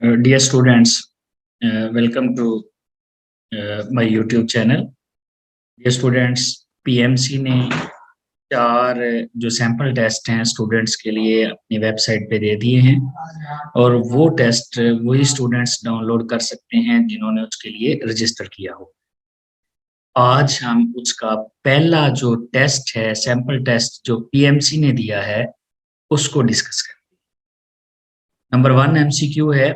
Dear students, welcome to my YouTube channel. Dear students, PMC ने 4 जो sample test हैं students के लिए अपनी वेबसाइट पे दे दिए हैं और वो टेस्ट वही स्टूडेंट्स डाउनलोड कर सकते हैं जिन्होंने उसके लिए रजिस्टर किया हो। आज हम उसका पहला जो टेस्ट है, सैम्पल टेस्ट जो PMC ने दिया है, उसको डिस्कस करेंगे। नंबर 1 MCQ है,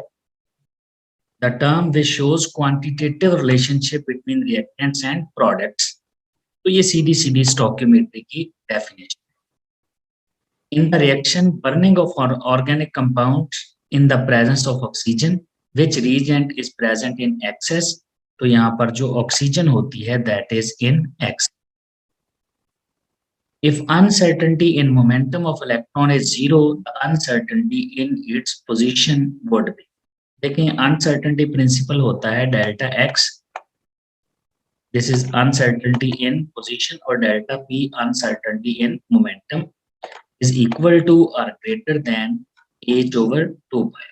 the term which shows quantitative relationship between reactants and products. तो ये सीधी स्टोइकियोमेट्री की definition. In the reaction, burning of organic compounds in the presence of oxygen, which reagent is present in excess? तो यहाँ पर जो oxygen होती है that is in excess. If uncertainty in momentum of electron is zero, the uncertainty in its position would be. देखें uncertainty principle होता है delta X, this is uncertainty in position, और delta P uncertainty in momentum is equal to और greater than h/2 pi.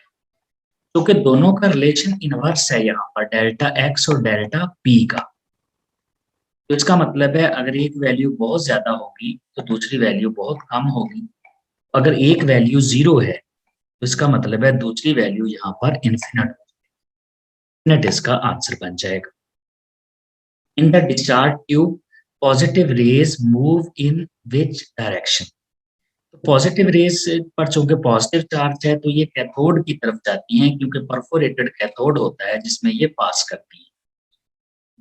तो कि दोनों का relation inverse है यहाँ पर डेल्टा एक्स और डेल्टा पी का। तो इसका मतलब है अगर एक वैल्यू बहुत ज्यादा होगी तो दूसरी वैल्यू बहुत कम होगी। अगर एक वैल्यू 0 है तो इसका मतलब है दूसरी वैल्यू यहाँ पर इन्फिनिट इसका आंसर बन जाएगा। In the discharge tube positive raise move in which direction? तो पॉजिटिव रेज पर चूंकि पॉजिटिव चार्ज है तो ये कैथोड की तरफ जाती हैं क्योंकि परफोरेटेड कैथोड होता है जिसमें ये पास करती है।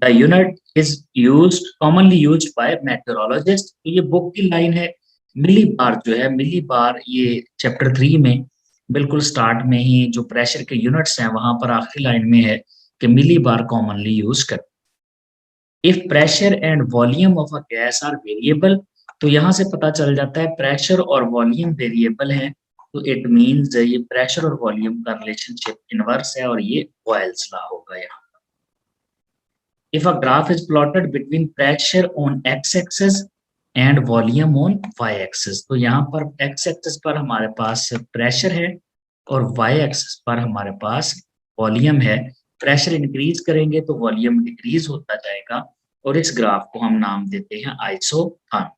The unit is used commonly used by meteorologist. तो ये बुक की लाइन है। मिली बार जो है, मिली बार ये चैप्टर 3 में बिल्कुल स्टार्ट में ही जो प्रेशर के यूनिट्स हैं वहां पर आखिरी लाइन में है कि मिली बार कॉमनली यूज कर। If pressure and volume of a gas are variable, तो यहाँ से पता चल जाता है प्रेशर और वॉल्यूम वेरिएबल है, तो इट मींस ये प्रेशर और वॉल्यूम का रिलेशनशिप इनवर्स है और ये बॉयल्स लॉ होगा यहाँ। If a graph is plotted between pressure on X axis and volume on Y axis, तो यहाँ पर एक्स एक्सिस पर हमारे पास प्रेशर है और वाई एक्सिस पर हमारे पास वॉल्यूम है। प्रेशर इंक्रीज करेंगे तो वॉल्यूम डिक्रीज होता जाएगा और इस ग्राफ को हम नाम देते हैं isotherm.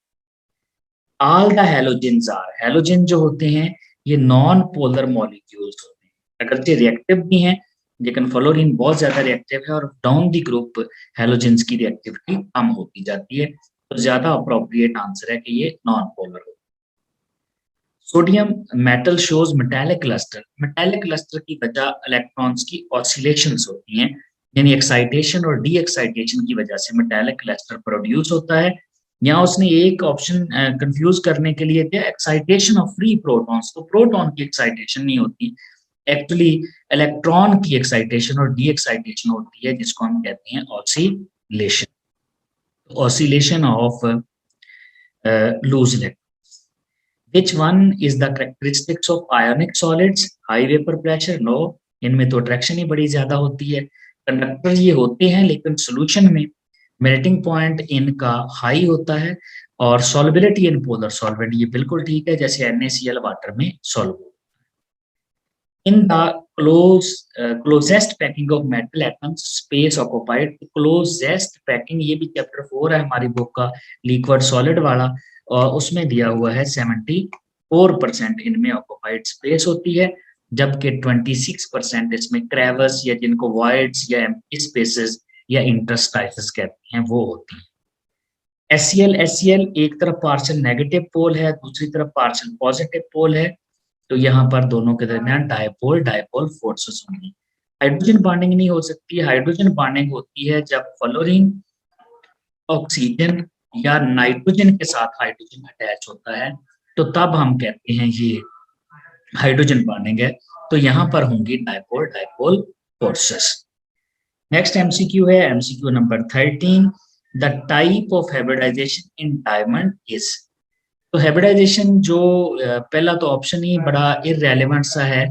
All the halogens are, halogen जो होते हैं ये नॉन पोलर मॉलिक्यूल्स होते हैं, अगरचे रिएक्टिव भी हैं लेकिन फ्लोरीन बहुत ज्यादा रिएक्टिव है और डाउन द ग्रुप हैलोजेंस की रिएक्टिविटी कम होती जाती है, तो ज्यादा अप्रोप्रिएट आंसर है कि ये नॉन पोलर हो। Sodium metal shows metallic cluster. Metallic cluster की वजह इलेक्ट्रॉन्स की ऑसिलेशंस होती हैं, यानी एक्साइटेशन और डी एक्साइटेशन की वजह से मेटालिक क्लस्टर प्रोड्यूस होता है। यहाँ उसने एक ऑप्शन कंफ्यूज करने के लिए दिया एक्साइटेशन ऑफ फ्री प्रोटॉन्स, तो प्रोटॉन की एक्साइटेशन नहीं होती, एक्चुअली इलेक्ट्रॉन की एक्साइटेशन और डी एक्साइटेशन होती है जिसको हम कहते हैं oscillation. Oscillation of loose electrons. Which one is the characteristics of ionic solids? High vapor pressure? No, इनमें तो अट्रैक्शन ही बड़ी ज्यादा होती है। कंडक्टर ये होते हैं लेकिन सॉल्यूशन में मेल्टिंग पॉइंट इनका हाई होता है और सॉल्युबिलिटी इन पोलर सॉल्वेंट ये बिल्कुल ठीक है, जैसे NaCl वाटर में solve. In the closest packing of metal atoms, space occupied. Closest packing ये भी चैप्टर 4 है हमारी बुक का, लिक्विड सॉलिड वाला, और उसमें दिया हुआ है 74% इनमें ऑक्युपाइड स्पेस होती है, जबकि 26% इसमें क्रेवस या जिनको वॉइड्स या एम्प्टी स्पेसेस या इंटरस्टाइसेस कहते हैं वो होती है। HCl एक तरफ पार्शियल नेगेटिव पोल है, दूसरी तरफ पार्शियल पॉजिटिव पोल है, तो यहाँ पर दोनों के दरमियान डायपोल फोर्सेस होंगी। हाइड्रोजन बॉन्डिंग नहीं हो सकती। हाइड्रोजन बॉन्डिंग होती है जब फ्लोरीन ऑक्सीजन या नाइट्रोजन के साथ हाइड्रोजन अटैच होता है, तो तब हम कहते हैं ये हाइड्रोजन बॉन्डिंग है, तो यहाँ पर होंगी डायपोल फोर्सेस। नेक्स्ट एमसीक्यू है MCQ number 13, the type of hybridisation in diamond is. तो हाइब्रिडाइजेशन जो पहला तो ऑप्शन ही बड़ा इररेलेवेंट सा है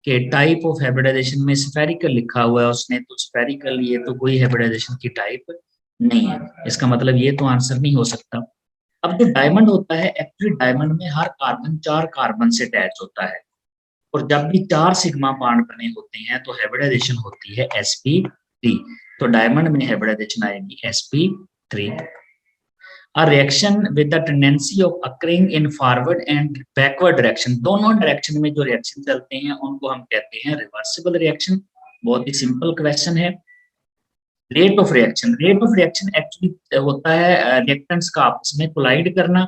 कि टाइप ऑफ हाइब्रिडाइजेशन में स्फेरिकल लिखा हुआ है उसने, तो स्फेरिकल ये तो कोई हाइब्रिडाइजेशन की टाइप नहीं है, इसका मतलब ये तो आंसर नहीं हो सकता। अब जो डायमंड होता है, एक्चुअली डायमंड में हर कार्बन 4 कार्बन से अटैच होता है, और जब भी 4 सिग्मा बॉन्ड बने होते हैं तो हाइब्रिडाइजेशन होती है sp3। तो डायमंड में हाइब्रिडाइजेशन आएगी sp3। A reaction with the tendency of occurring in forward and backward direction, दोनों डायरेक्शन में जो रिएक्शन चलते हैं उनको हम कहते हैं रिवर्सिबल रिएक्शन। बहुत ही सिंपल क्वेश्चन है। रेट ऑफ रिएक्शन एक्चुअली होता है रिएक्टेंट्स का आपस में कोलाइड करना।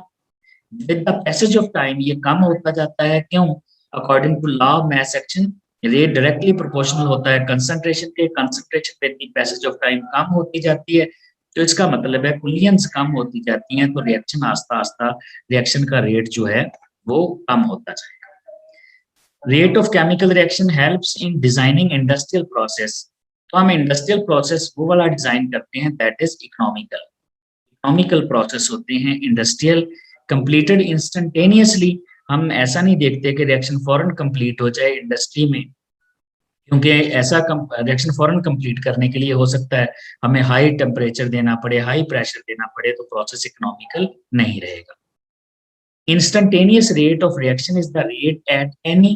With the passage of time ये कम होता जाता है, क्यों? According to law of mass action rate directly proportional होता है कंसंट्रेशन के। Concentration with the passage of time कम होती जाती है, तो इसका मतलब है कुलियंस कम होती जाती हैं, तो रिएक्शन आस्ता आस्ता रिएक्शन का रेट जो है वो कम होता जाएगा। Rate of chemical reaction helps in designing industrial process. तो हम इंडस्ट्रियल प्रोसेस वो वाला डिजाइन करते हैं दैट इज इकोनॉमिकल प्रोसेस होते हैं इंडस्ट्रियल, कंप्लीटेड इंस्टेंटेनियसली। हम ऐसा नहीं देखते कि रिएक्शन फौरन कंप्लीट हो जाए इंडस्ट्री में, क्योंकि ऐसा रिएक्शन फौरन कंप्लीट करने के लिए हो सकता है हमें हाई टेम्परेचर देना पड़े, हाई प्रेशर देना पड़े, तो प्रोसेस इकोनॉमिकल नहीं रहेगा। Instantaneous rate of reaction is the rate at any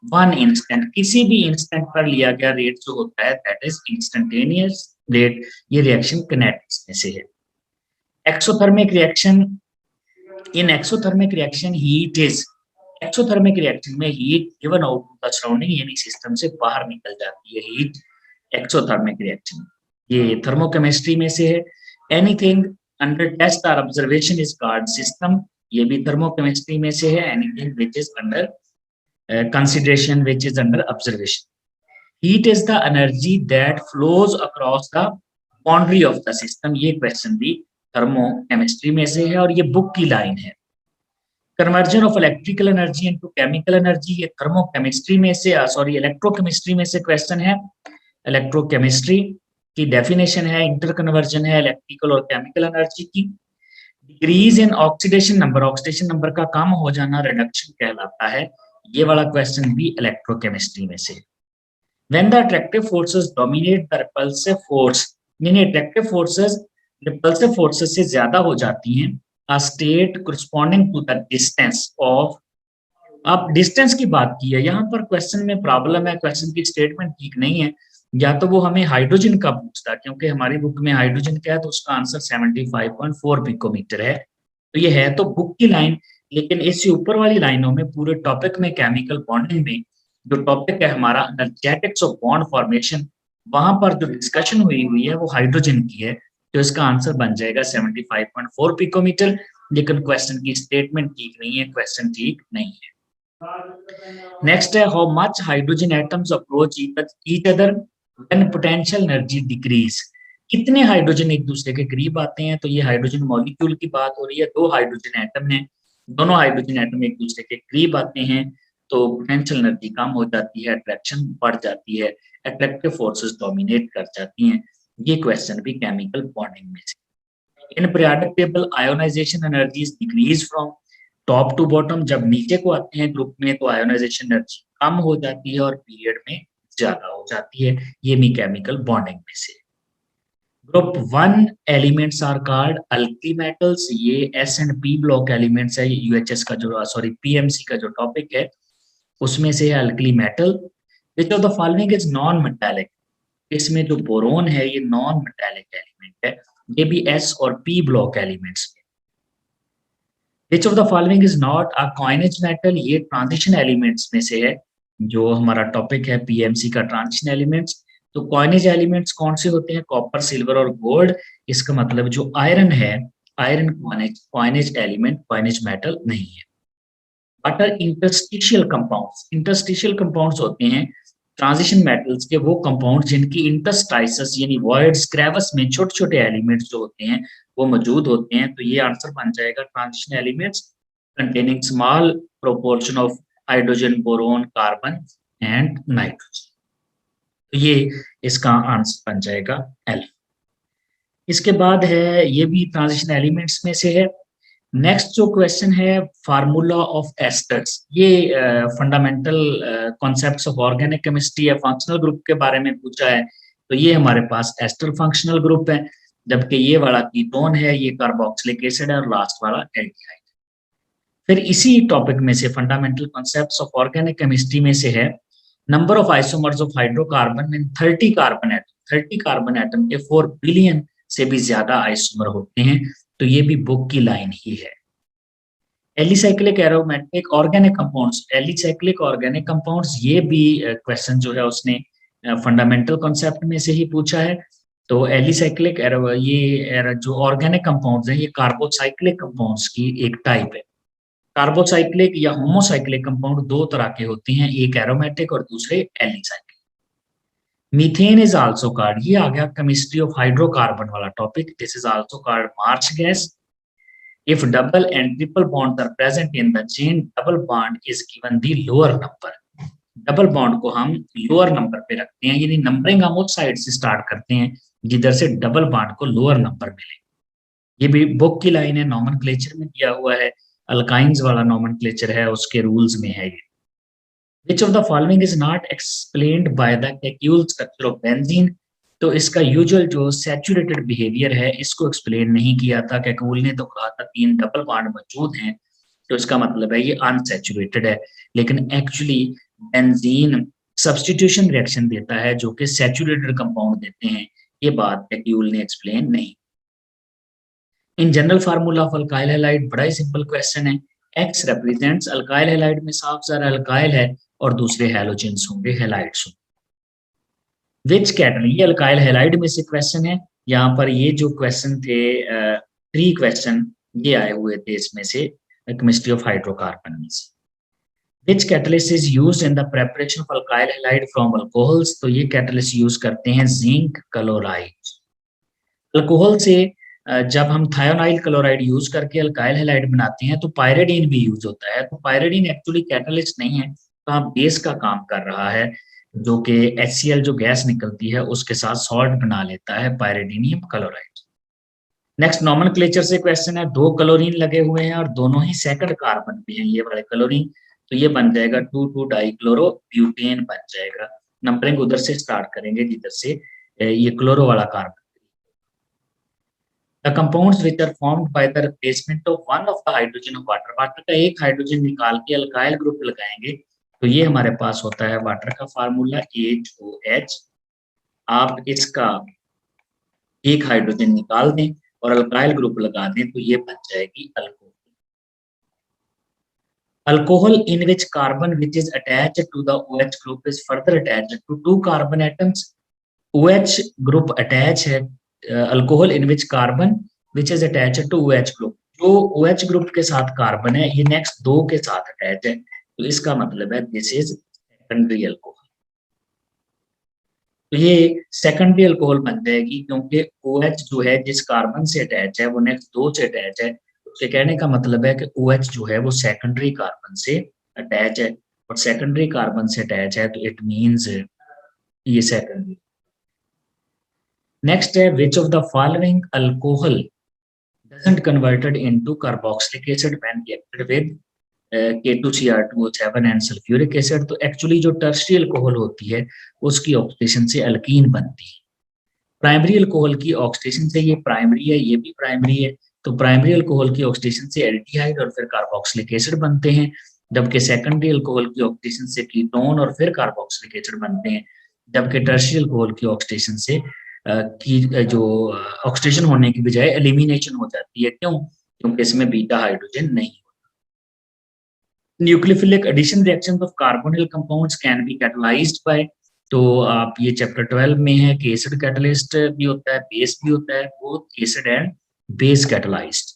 one instant, किसी भी इंस्टेंट पर लिया गया रेट जो होता है दैट इज इंस्टेंटेनियस रेट। ये रिएक्शन किनेटिक्स में से है। Exothermic reaction, in exothermic reaction heat is, exothermic reaction में heat given out to the surrounding यानी सिस्टम से बाहर निकल जाती है हीट एक्सोथर्मिक रिएक्शन। ये थर्मोकेमिस्ट्री में से है। एनीथिंग अंडर टेस्ट और ऑब्जर्वेशन इज कॉल्ड सिस्टम, ये भी थर्मोकेमिस्ट्री में से है। Anything which is under consideration which is under observation. Heat is the energy that flows across the boundary of the system, ये क्वेश्चन भी थर्मोकेमिस्ट्री में से है और ये बुक की लाइन है। Conversion of electrical energy into chemical energy, ये थर्मोकेमिस्ट्री में से इलेक्ट्रोकेमिस्ट्री में से क्वेश्चन है। इलेक्ट्रोकेमिस्ट्री की डेफिनेशन है इंटर कन्वर्जन है इलेक्ट्रिकल और केमिकल एनर्जी की। डिक्रीज इन ऑक्सीडेशन नंबर का कम हो जाना रिडक्शन कहलाता है, ये वाला क्वेश्चन भी इलेक्ट्रोकेमिस्ट्री में से। When the attractive forces dominate the repulsive force, यानी अट्रैक्टिव फोर्सेस रिपल्सिव फोर्सेस से ज्यादा हो जाती हैं, a state corresponding to the distance of, अब डिस्टेंस की बात की है यहाँ पर क्वेश्चन में प्रॉब्लम है, क्वेश्चन की स्टेटमेंट ठीक नहीं है। या तो वो हमें हाइड्रोजन का पूछता, क्योंकि हमारी बुक में हाइड्रोजन क्या है तो उसका आंसर 75.4 पिकोमीटर है, तो ये है तो बुक की लाइन। लेकिन इससे ऊपर वाली लाइनों में पूरे टॉपिक में केमिकल बॉन्डिंग में जो टॉपिक है हमारा एनर्जेटिक्स ऑफ बॉन्ड फॉर्मेशन, वहां पर जो डिस्कशन हुई है वो हाइड्रोजन की है, तो इसका आंसर बन जाएगा 75.4 पिकोमीटर। लेकिन क्वेश्चन की स्टेटमेंट ठीक नहीं है, क्वेश्चन ठीक नहीं है। नेक्स्ट है how much hydrogen atoms approach each other when potential energy decrease, कितने हाइड्रोजन एक दूसरे के करीब आते हैं, तो ये हाइड्रोजन मॉलिक्यूल की बात हो रही है। 2 हाइड्रोजन एटम हैं, दोनों हाइड्रोजन एटम एक दूसरे के करीब आते हैं तो पोटेंशियल एनर्जी कम हो जाती है, अट्रैक्शन बढ़ जाती है, अट्रैक्टिव फोर्सेस डोमिनेट कर जाती हैं। ये क्वेश्चन भी केमिकल बॉन्डिंग में से। In periodic table ionisation energies decrease from top to bottom, जब नीचे को आते हैं ग्रुप में तो आयोनाइजेशन एनर्जी कम हो जाती है और पीरियड में ज्यादा हो जाती है, ये भी केमिकल बॉन्डिंग में से। Group 1 elements are called alkali metals, ये S and P block elements है, यूएचएस का जो पीएमसी का जो टॉपिक है उसमें से है alkali metal. Which of the following is non metallic, इसमें जो बोरोन है ये नॉन मेटालिक एलिमेंट है, ये भी एस और पी ब्लॉक एलिमेंट्स में। Which of the following is not a coinage metal, ये ट्रांजिशन एलिमेंट्स में से है, जो हमारा टॉपिक है पीएमसी का ट्रांजिशन एलिमेंट्स। तो कॉइनेज एलिमेंट्स कौन से होते हैं? कॉपर, सिल्वर और गोल्ड। इसका मतलब जो आयरन है, iron coinage element, coinage metal नहीं है। But interstitial compounds, interstitial compounds होते हैं ट्रांजिशन मेटल्स के वो कंपाउंड जिनकी इंटरस्टाइसिस यानी वॉइड्स, क्रेविस में छोटे छोटे एलिमेंट्स जो होते हैं वो मौजूद होते हैं, तो ये आंसर बन जाएगा transition elements containing small proportion of hydrogen, boron, carbon and nitrogen, तो ये इसका आंसर बन जाएगा एल। इसके बाद है, ये भी ट्रांजिशन एलिमेंट्स में से है। नेक्स्ट जो क्वेश्चन है फार्मूला ऑफ एस्टर्स, ये fundamental concepts of organic chemistry या फंक्शनल ग्रुप के बारे में पूछा है, तो ये हमारे पास एस्टर फंक्शनल ग्रुप है, जबकि ये वाला कीटोन है, ये कार्बोक्सिलिक एसिड है और लास्ट वाला एल्डिहाइड। फिर इसी टॉपिक में से fundamental concepts of organic chemistry में से है number of isomers of hydrocarbon in 30 carbon atom. 30 carbon atom के 4 बिलियन से भी ज्यादा आइसोमर होते हैं। तो ये भी बुक की लाइन ही है। Alicyclic aromatic organic compounds, alicyclic organic compounds, ये भी क्वेश्चन जो है उसने फंडामेंटल कॉन्सेप्ट में से ही पूछा है। तो एलिसाइक्लिक ये जो ऑर्गेनिक कंपाउंड्स हैं ये कार्बोसाइक्लिक कंपाउंड्स की एक टाइप है। कार्बोसाइक्लिक या होमोसाइक्लिक कंपाउंड दो तरह के होते हैं, एक एरोमेटिक और दूसरे alicyclic. Methane is also called, ये आ गया केमिस्ट्री ऑफ हाइड्रोकार्बन वाला topic. This is also called March gas. If double and triple bonds are present in the chain, double bond is given the lower number. Double bond को हम lower number पे रखते हैं, यानी numbering हम उस side से स्टार्ट करते हैं जिधर से डबल बॉन्ड को लोअर नंबर मिले। ये भी बुक की लाइन है, नॉमेनक्लेचर में दिया हुआ है, अल्काइंस वाला नॉमेनक्लेचर है, उसके रूल्स में है ये। Which of the following is not explained by the Kekulé structure of benzene? तो इसका यूजुअल जो सैचुरेटेड बिहेवियर है इसको एक्सप्लेन नहीं किया था। केकुले ने तो कहा था 3 डबल बॉन्ड मौजूद हैं, तो इसका मतलब है ये अनसैचुरेटेड है। लेकिन एक्चुअली बेंजीन सब्स्टिट्यूशन रिएक्शन देता है जो कि सैचुरेटेड कंपाउंड देते हैं। ये बात केकुले ने एक्सप्लेन नहीं। In general formula of alkyl halide, बड़ा ही सिंपल क्वेश्चन है। एक्स रिप्रेजेंट्स अल्काइल हैलाइड में साफ सारा अल्काइल है और दूसरे हैलोजेंस होंगे, हैलाइड्स होंगे। विच कैटल, ये अल्काइल हैलाइड में से क्वेश्चन है। यहाँ पर ये जो क्वेश्चन थे 3 क्वेश्चन ये आए हुए थे इसमें से केमिस्ट्री ऑफ हाइड्रोकार्बन में से। Which catalyst is used in the preparation of alkyl halide from alcohols? तो ये कैटलिस्ट यूज करते हैं जिंक क्लोराइड। अल्कोहल से जब हम थायोनाइल क्लोराइड यूज करके अल्काइल हैलाइड बनाते हैं तो पायरिडीन भी यूज होता है। तो पायरिडीन एक्चुअली कैटलिस्ट नहीं है, तो हम बेस का काम कर रहा है, जो कि HCl जो गैस निकलती है उसके साथ सॉल्ट बना लेता है, पायरिडीनियम क्लोराइड। नेक्स्ट नॉमेनक्लेचर से क्वेश्चन है, 2 क्लोरीन लगे हुए हैं और दोनों ही सेकंड कार्बन पे हैं ये वाले क्लोरीन, तो ये बन जाएगा 2,2-डाइक्लोरोब्यूटेन बन जाएगा। नंबरिंग उधर से स्टार्ट करेंगे जिधर से ये क्लोरो वाला carbon. The compounds which are formed by the replacement of one of the hydrogen of water, water का एक हाइड्रोजन निकाल के अल्काइल ग्रुप लगाएंगे तो ये हमारे पास होता है वाटर का फार्मूला HOH। आप इसका एक हाइड्रोजन निकाल दें और अल्काइल ग्रुप लगा दें तो ये बन जाएगी alcohol. Alcohol in which carbon which is attached to the OH group is further attached to 2 carbon atoms. OH group attach है alcohol in which carbon which is attached to OH group, जो OH group के साथ carbon है ये next 2 के साथ attach है, तो इसका मतलब है दिस इज सेकेंडरी अल्कोहल। तो ये सेकेंडरी अल्कोहल बन जाएगी क्योंकि OH जो है जिस कार्बन से अटैच है वो नेक्स्ट 2 से अटैच है। तो कहने का मतलब है कि OH जो है वो सेकेंडरी कार्बन से अटैच है, और सेकेंडरी कार्बन से अटैच है तो इट मींस ये सेकेंडरी। नेक्स्ट है which of the following alcohol doesn't converted into carboxylic acid when reacted with K2Cr2O7 and sulphuric acid. तो एक्चुअली जो टर्शियरी अल्कोहल होती है उसकी ऑक्सीडेशन से अल्कीन बनती है। प्राइमरी अल्कोहल की ऑक्सीडेशन से ये प्राइमरी है, ये भी प्राइमरी है, तो प्राइमरी अल्कोहल की ऑक्सीडेशन से एल्डिहाइड और फिर कार्बोक्सिलिक एसिड बनते हैं, जबकि सेकेंडरी अल्कोहल की ऑक्सीडेशन से कीटोन और फिर कार्बोक्सिलिक एसिड बनते हैं, जबकि टर्शियरी अल्कोहल की ऑक्सीडेशन से की जो ऑक्सीडेशन होने की बजाय एलिमिनेशन हो जाती है। क्यों? क्योंकि इसमें बीटा हाइड्रोजन नहीं होता। Nucleophilic addition reactions of carbonyl compounds can be catalysed by, तो आप ये चैप्टर 12 में है कि एसिड कैटलिस्ट भी होता है, बेस भी होता है, both acid and base catalysed.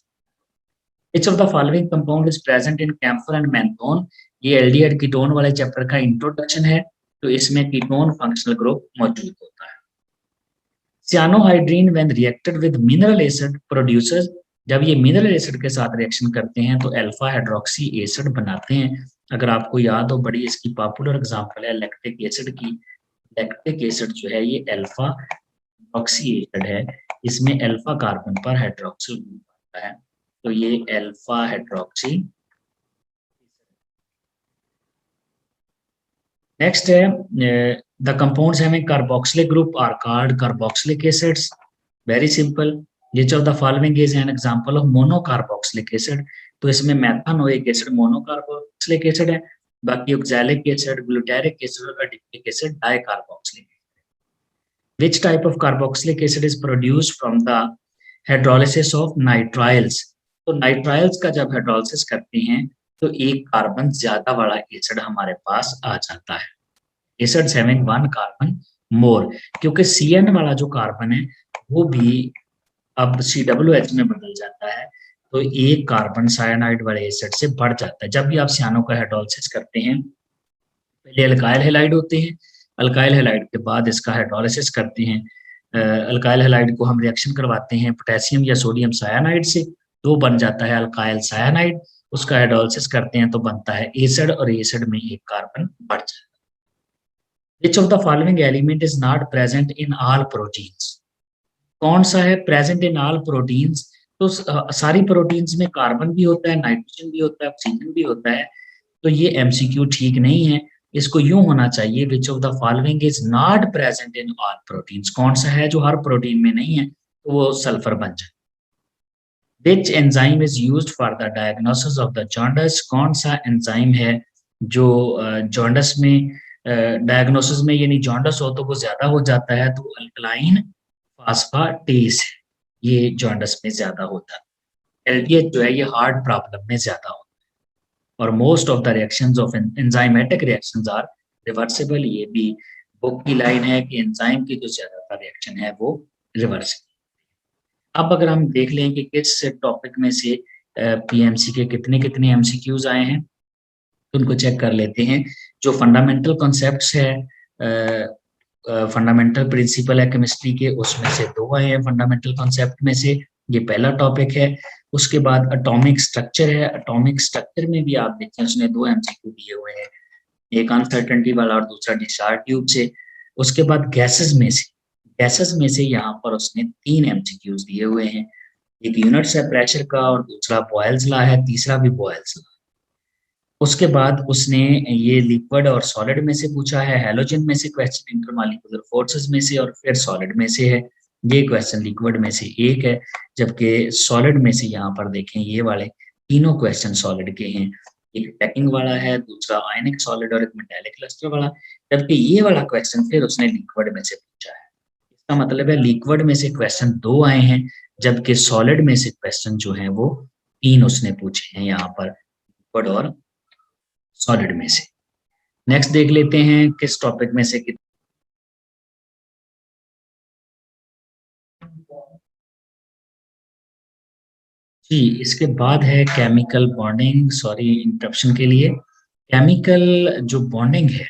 Which of the following compound is present in camphor and menthone? ये एल्डिहाइड कीटोन वाले चैप्टर का इंट्रोडक्शन है, तो इसमें कीटोन फंक्शनल ग्रुप मौजूद होता है। Cyanohydrine when reacted with mineral acid produces, जब ये मिनरल एसिड के साथ रिएक्शन करते हैं तो अल्फा हाइड्रोक्सी एसिड बनाते हैं। अगर आपको याद हो, बड़ी इसकी पॉपुलर एग्जांपल है लैक्टिक एसिड की। लैक्टिक एसिड जो है ये अल्फा हाइड्रोक्सी एसिड है, इसमें अल्फा कार्बन पर हाइड्रोक्सिल ग्रुप आता है, तो ये अल्फा हाइड्रोक्सी। नेक्स्ट है the compounds having carboxylic group are called carboxylic acids. Very simple, which of the following is an example of monocarboxylic acid? तो इसमें मेथानोइक एसिड मोनोकार्बोक्सिलिक एसिड है, बाकी ऑक्सैलिक एसिड, ग्लूटारिक एसिड और adipic acid dicarboxylic. Which type of carboxylic acid is produced from the hydrolysis of nitriles? तो nitriles का जब hydrolysis करते हैं तो एक कार्बन ज्यादा वाला एसिड हमारे पास आ जाता है। एसिड्स हैविंग 1 कार्बन मोर, क्योंकि CN वाला जो कार्बन है वो भी अब COOH में बदल जाता है, तो एक कार्बन साइनाइड वाले एसिड से बढ़ जाता है। जब भी आप सियानो का हाइड्रोलिसिस करते हैं, पहले अल्काइल हैलाइड होते हैं, अल्काइल हैलाइड के बाद इसका हाइड्रोलिसिस करते हैं। अल्काइल हैलाइड को हम रिएक्शन करवाते हैं पोटेशियम या सोडियम साइनाइड से, तो बन जाता है अल्काइल साइनाइड। उसका हाइड्रोलिसिस करते हैं तो बनता है एसिड, और एसिड में एक कार्बन बढ़ जाता है। Which of the following element is not present in all proteins? कौन सा है प्रेजेंट इन ऑल प्रोटीन्स? तो सारी प्रोटीन्स में कार्बन भी होता है, नाइट्रोजन भी होता है, ऑक्सीजन भी होता है, तो ये एमसीक्यू ठीक नहीं है। इसको यूं होना चाहिए, which of the following is not present in all proteins. कौन सा है जो हर प्रोटीन में नहीं है, तो वो सल्फर बन जाए। Which enzyme is used for the diagnosis of the jaundice? कौन सा एंजाइम है जो जॉन्डिस में डायग्नोसिस में, यानी जॉन्डिस हो तो वो ज्यादा हो जाता है, तो अल्कलाइन फास्फाटेस है, ये जॉन्डिस में ज्यादा होता है। एलडीएच जो है ये हार्ट प्रॉब्लम में ज्यादा होता है। और most of the reactions of enzymatic reactions are reversible. ये भी बुक की लाइन है कि एंजाइम की जो ज्यादातर रिएक्शन है वो रिवर्सिबल। अब अगर हम देख लें कि किस टॉपिक में से पीएमसी के कितने कितने एमसीक्यूज आए हैं, तो उनको चेक कर लेते हैं। जो फंडामेंटल कॉन्सेप्ट्स है, फंडामेंटल प्रिंसिपल है केमिस्ट्री के, उसमें से 2 आए हैं फंडामेंटल कॉन्सेप्ट में से, ये पहला टॉपिक है। उसके बाद एटॉमिक स्ट्रक्चर है, एटॉमिक स्ट्रक्चर में भी आप देखें उसने 2 एमसीक्यू दिए हुए हैं, एक अनसर्टेनिटी वाला और दूसरा डिस्चार्ज ट्यूब से। उसके बाद गैसेस में से यहाँ पर उसने 3 एमसीक्यूज दिए हुए हैं, एक यूनिट्स है प्रेशर का, और दूसरा बॉयल्स लॉ है, तीसरा भी बॉयल्स लॉ। उसके बाद उसने ये लिक्विड और सॉलिड में से पूछा है, हैलोजन में से क्वेश्चन, इंटरमॉलिक्यूलर फोर्सेस में से, और फिर सॉलिड में से है। ये क्वेश्चन लिक्विड में से एक है, जबकि सॉलिड में से यहाँ पर देखें ये वाले तीनों क्वेश्चन सॉलिड के हैं। एक पैकिंग वाला है, दूसरा आयनिक सॉलिड और एक मेटालिक क्लस्टर वाला, जबकि ये वाला क्वेश्चन फिर उसने लिक्विड में से पूछा है। इसका मतलब है लिक्विड में से क्वेश्चन 2 आए हैं, जबकि सॉलिड में से क्वेश्चन जो है वो 3 उसने पूछे हैं यहाँ पर, लिक्विड और सॉलिड में से। नेक्स्ट देख लेते हैं किस टॉपिक में से जी, इसके बाद है केमिकल बॉन्डिंग। सॉरी इंटरप्शन के लिए। केमिकल जो बॉन्डिंग है,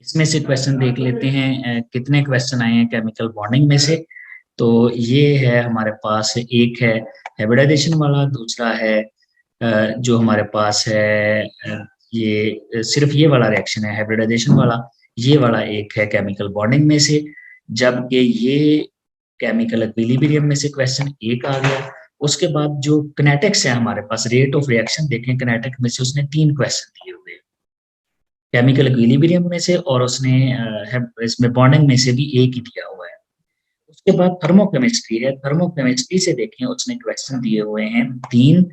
इसमें से क्वेश्चन देख लेते हैं कितने क्वेश्चन आए हैं केमिकल बॉन्डिंग में से। तो ये है हमारे पास, एक है हाइब्रिडाइजेशन वाला, दूसरा है जो हमारे पास है ये सिर्फ ये वाला रिएक्शन है हाइब्रिडाइजेशन वाला, ये वाला एक है केमिकल बॉन्डिंग में से, जबकि ये केमिकल इक्विलिब्रियम में से क्वेश्चन एक आ गया। उसके बाद जो किनेटिक्स है हमारे पास, रेट ऑफ रिएक्शन देखें, किनेटिक में से उसने 3 क्वेश्चन दिए हुए हैं, केमिकल इक्विलिब्रियम में से, और उसने इसमें बॉन्डिंग में से भी एक ही दिया हुआ है। उसके बाद थर्मोकेमिस्ट्री है, थर्मोकेमिस्ट्री से देखें उसने क्वेश्चन दिए हुए हैं 3।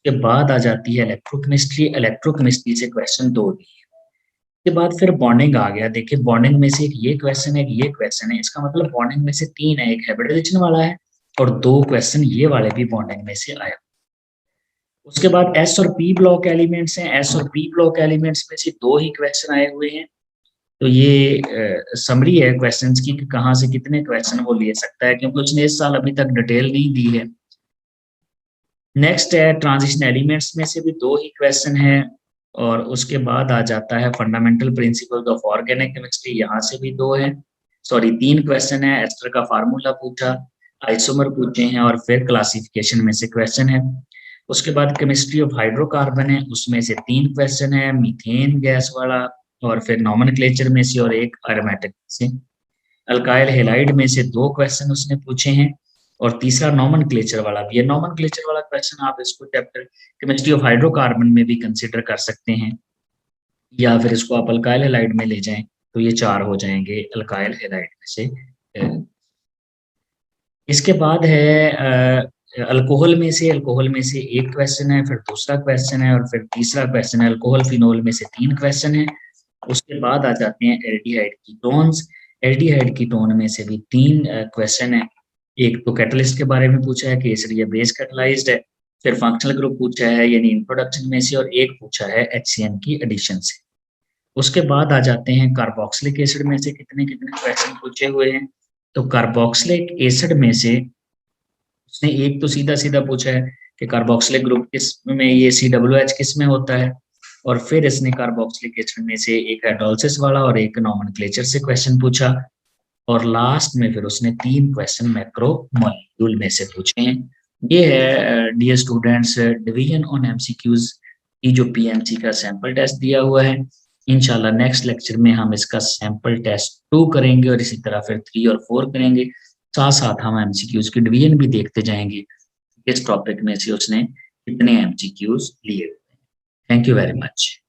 के बाद आ जाती है इलेक्ट्रोकेमिस्ट्री, इलेक्ट्रोकेमिस्ट्री से क्वेश्चन 2 दिए। के बाद फिर बॉन्डिंग आ गया, देखिए बॉन्डिंग में से एक ये क्वेश्चन है, एक ये क्वेश्चन है, इसका मतलब बॉन्डिंग में से 3 है, एक हाइब्रिडाइजेशन वाला है और 2 क्वेश्चन ये वाले भी बॉन्डिंग में से आए। उसके बाद एस और पी ब्लॉक एलिमेंट्स हैं, एस और पी ब्लॉक एलिमेंट्स में से 2 ही क्वेश्चन आए हुए हैं। तो ये समरी है क्वेश्चंस की कि कहाँ से कितने क्वेश्चन वो ले सकता है, क्योंकि उसने इस साल अभी तक डिटेल नहीं दी है। नेक्स्ट है ट्रांजिशन एलिमेंट्स में से भी 2 ही क्वेश्चन है, और उसके बाद आ जाता है fundamental principles of organic chemistry, यहाँ से भी 2 है, सॉरी 3 क्वेश्चन है। एस्टर का फार्मूला पूछा, आइसोमर पूछे हैं, और फिर क्लासिफिकेशन में से क्वेश्चन है। उसके बाद केमिस्ट्री ऑफ हाइड्रोकार्बन है, उसमें से 3 क्वेश्चन है, मीथेन गैस वाला, और फिर नॉमेनक्लेचर में से, और एक एरोमेटिक से। अल्काइल हैलाइड में से 2 क्वेश्चन उसने पूछे हैं, और तीसरा नॉमेनक्लेचर वाला भी है। नॉमेनक्लेचर वाला क्वेश्चन आप इसको चैप्टर केमिस्ट्री ऑफ हाइड्रोकार्बन में भी कंसीडर कर सकते हैं, या फिर इसको आप अल्काइल हैलाइड में ले जाएं, तो ये 4 हो जाएंगे अल्काइल हैलाइड में से। इसके बाद है अल्कोहल में से एक क्वेश्चन है, फिर दूसरा क्वेश्चन है और फिर तीसरा क्वेश्चन है। अल्कोहल फिनोल में से 3 क्वेश्चन है। उसके बाद आ जाते हैं एल्डिहाइड कीटोन्स। एल्डिहाइड कीटोन में से भी 3 क्वेश्चन है। एक तो कैटलिस्ट के बारे में पूछा है कि इसलिए बेस कैटलाइज्ड है, फिर फंक्शनल ग्रुप पूछा है यानी इंट्रोडक्शन में से, और एक पूछा है HCN की एडिशन से। उसके बाद आ जाते हैं कार्बोक्सिलिक एसिड में से कितने-कितने क्वेश्चन पूछे हुए हैं। तो कार्बोक्सिलिक एसिड में से उसने एक तो सीधा-सीधा पूछा है कि कार्बोक्सिलिक ग्रुप किस में, ये COOH किस में होता है, और फिर इसने कार्बोक्सिलिक एसिड में से एक हाइड्रोलिसिस वाला और एक नोमेनक्लेचर से क्वेश्चन पूछा, और लास्ट में फिर उसने 3 क्वेश्चन मैक्रोमोलेक्यूल में से पूछे हैं। ये है dear students division on MCQs की जो पीएमसी का सैंपल टेस्ट दिया हुआ है। इंशाल्लाह नेक्स्ट लेक्चर में हम इसका सैंपल टेस्ट 2 करेंगे और इसी तरह फिर 3 और 4 करेंगे। साथ-साथ हम एमसीक्यूज की डिवीजन भी देखते जाएंगे, इस टॉपिक में से उसने कितने एमसीक्यूज लिए। Thank you very much.